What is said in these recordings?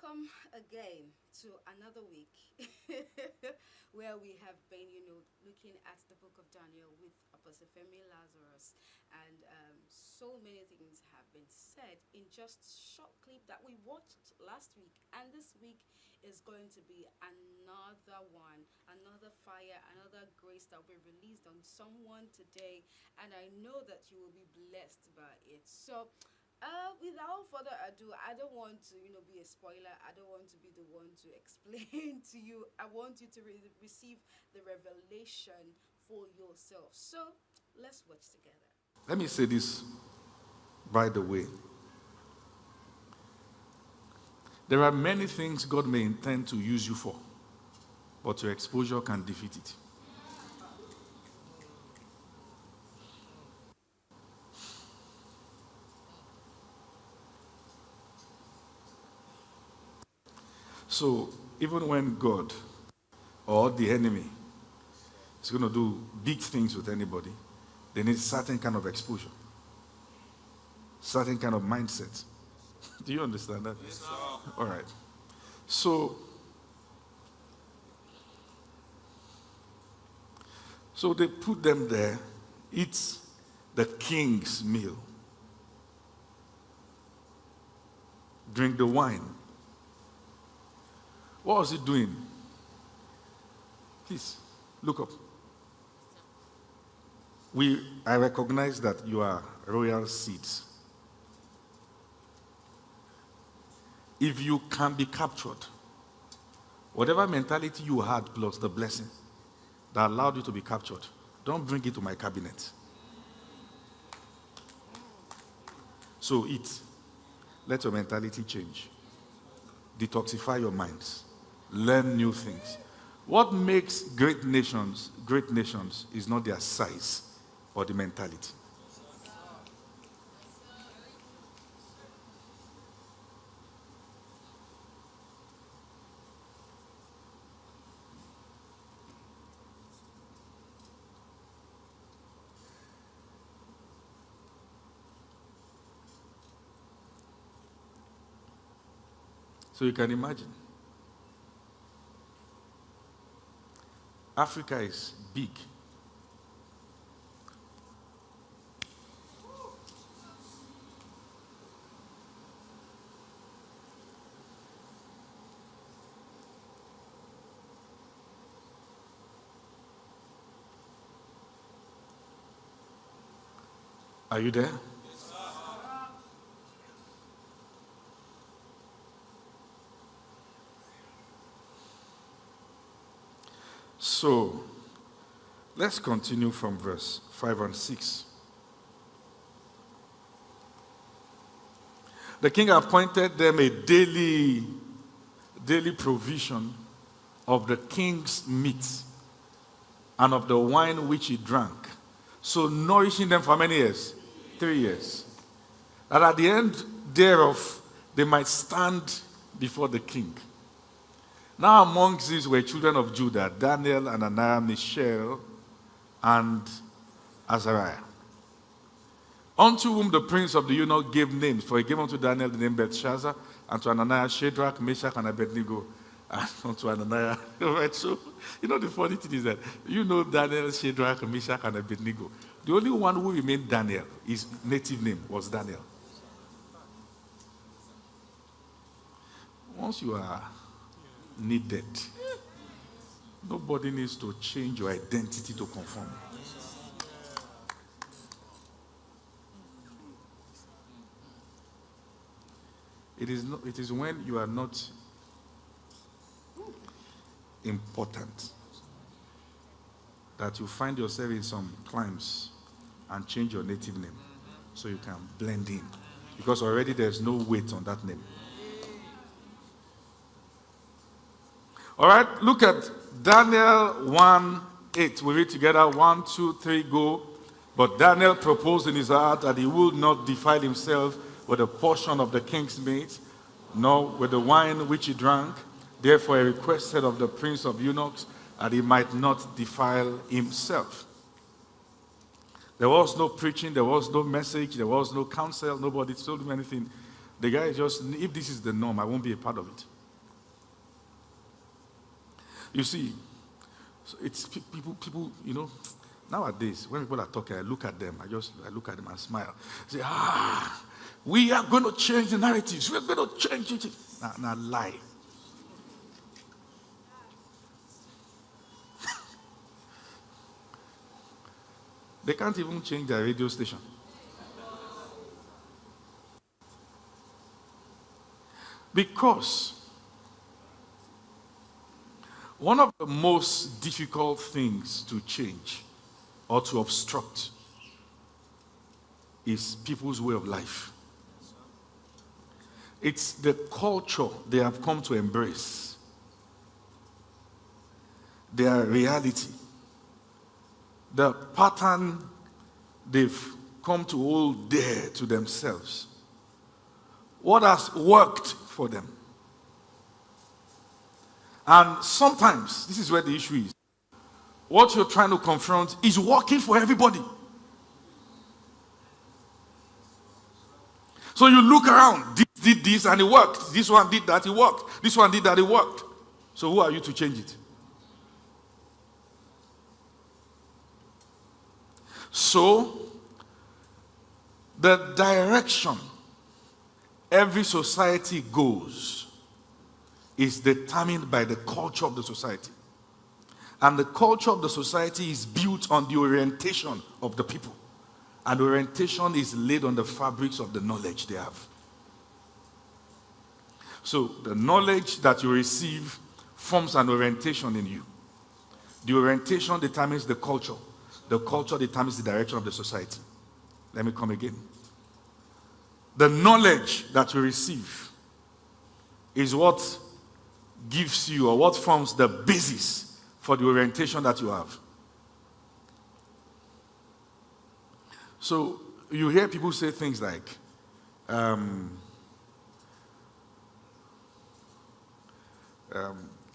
Welcome again to another week where we have been, looking at the book of Daniel with Apostle Femi Lazarus. And so many things have been said in just short clip that we watched last week. And this week is going to be another one, another fire, another grace that will be released on someone today. And I know that you will be blessed by it. So without further ado, I don't want to, be a spoiler. I don't want to be the one to explain to you. I want you to receive the revelation for yourself. So let's watch together. Let me say this, by the way. There are many things God may intend to use you for, but your exposure can defeat it. So, even when God or the enemy is going to do big things with anybody, they need certain kind of exposure, certain kind of mindset. Do you understand that? Yes, sir. All right. So they put them there, eat the king's meal, drink the wine. What was he doing? Please, look up. I recognize that you are royal seeds. If you can be captured, whatever mentality you had plus the blessing that allowed you to be captured, don't bring it to my cabinet. So eat. Let your mentality change. Detoxify your minds. Learn new things. What makes great nations is not their size or the mentality. So you can imagine. Africa is big. Are you there? So, let's continue from verse 5 and 6. The king appointed them a daily provision of the king's meat and of the wine which he drank. So nourishing them for how many years? 3 years. And at the end thereof, they might stand before the king. Now amongst these were children of Judah, Daniel, Ananiah, Mishael, and Azariah, unto whom the prince of the eunuch gave names. For he gave unto Daniel the name Belshazzar, and to Ananiah Shadrach, Meshach, and Abednego, and unto Ananiah. Right? So, the funny thing is that, Daniel, Shadrach, Meshach, and Abednego. The only one who remained Daniel, his native name was Daniel. Once you are needed, nobody needs to change your identity to conform. It is when you are not important that you find yourself in some climes and change your native name so you can blend in, because already there's no weight on that name. All right, look at Daniel 1:8. We read together. 1, 2, 3, go. But Daniel proposed in his heart that he would not defile himself with a portion of the king's meat, nor with the wine which he drank. Therefore he requested of the prince of eunuchs that he might not defile himself. There was no preaching, there was no message, there was no counsel, nobody told him anything. The guy just, if this is the norm, I won't be a part of it. You see, so it's people, nowadays, when people are talking, I look at them and smile. Say, we are going to change the narratives. We're going to change it. Now lie. They can't even change their radio station. Because one of the most difficult things to change or to obstruct is people's way of life. It's the culture they have come to embrace, their reality, the pattern they've come to hold dear to themselves, what has worked for them. And sometimes, this is where the issue is, what you're trying to confront is working for everybody. So you look around, this did this and it worked. This one did that, it worked. This one did that, it worked. So who are you to change it? So, the direction every society goes is determined by the culture of the society. And the culture of the society is built on the orientation of the people. And the orientation is laid on the fabrics of the knowledge they have. So the knowledge that you receive forms an orientation in you. The orientation determines the culture. The culture determines the direction of the society. Let me come again. The knowledge that you receive is what gives you, or what forms the basis for the orientation that you have. So you hear people say things like,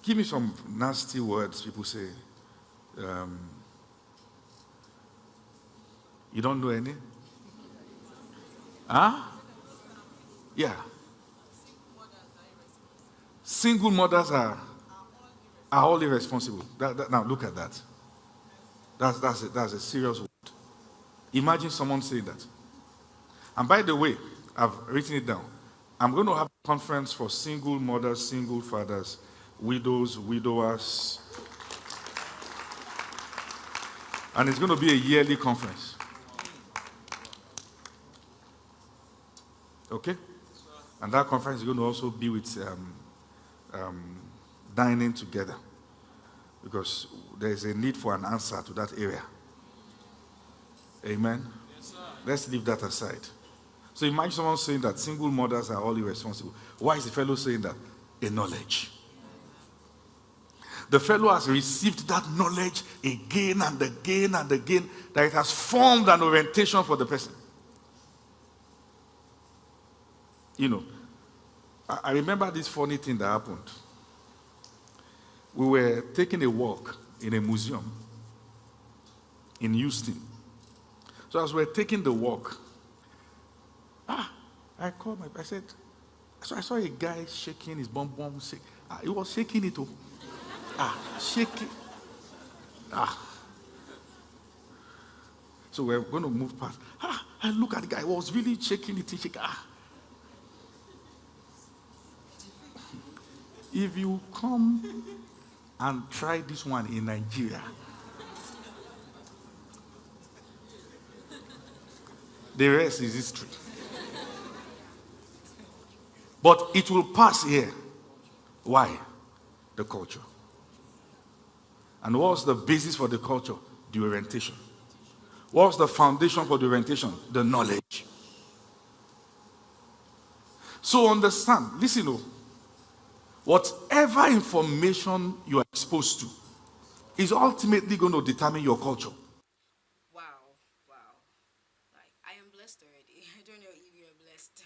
give me some nasty words people say. You don't know any? Huh? Yeah. Single mothers are all irresponsible. Now look at that. That's a serious word. Imagine someone saying that. And by the way, I've written it down. I'm going to have a conference for single mothers, single fathers, widows, widowers. And it's going to be a yearly conference. Okay? And that conference is going to also be with dining together. Because there is a need for an answer to that area. Amen? Yes, sir. Let's leave that aside. So imagine someone saying that single mothers are all irresponsible. Why is the fellow saying that? A knowledge. The fellow has received that knowledge again and again and again, that it has formed an orientation for the person. You know, I remember this funny thing that happened. We were taking a walk in a museum in Houston. So as we were taking the walk, I called I said, so I saw a guy shaking his bum. He was shaking it too. Shaking. So we're going to move past. I look at the guy. He was really shaking it. If you come and try this one in Nigeria, the rest is history. But it will pass here. Why? The culture. And what's the basis for the culture? The orientation. What's the foundation for the orientation? The knowledge. So understand, listen, whatever information you are exposed to is ultimately going to determine your culture. Wow. Like, I am blessed already. I don't know if you're blessed.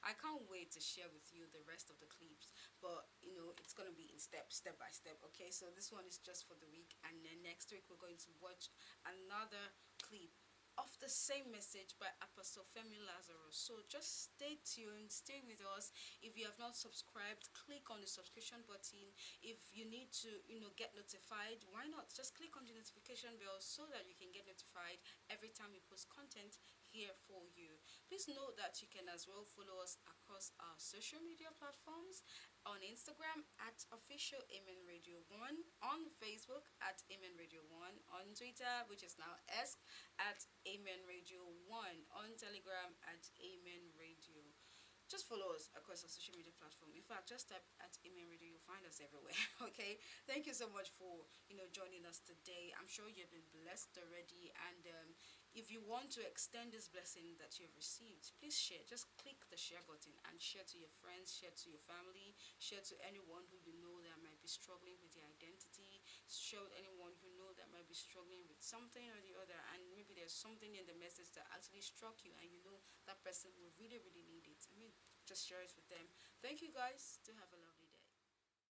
I can't wait to share with you the rest of the clips. But, it's going to be in step by step. Okay, so this one is just for the week. And then next week, we're going to watch another clip of the same message by Apostle Femi Lazarus. So just stay tuned, stay with us. If you have not subscribed, click on the subscription button. If you need to, get notified, why not? Just click on the notification bell so that you can get notified every time we post content here for you. Please note that you can as well follow us across our social media platforms on Instagram at official Amen Radio 1, on Facebook at Amen Radio 1, on Twitter, which is now X, at Amen Radio 1, on Telegram at Amen Radio. Just follow us across our social media platform. In fact, just type at Amen Radio, you'll find us everywhere. Okay, thank you so much for joining us today. I'm sure you've been blessed already, and if you want to extend this blessing that you've received, please share. Just click the share button and share to your friends, share to your family, share to anyone who you know that might be struggling with their identity, share with anyone who know that might be struggling with something or the other, and maybe there's something in the message that actually struck you and you know that person will really, really need it. I mean, just share it with them. Thank you guys. Do have a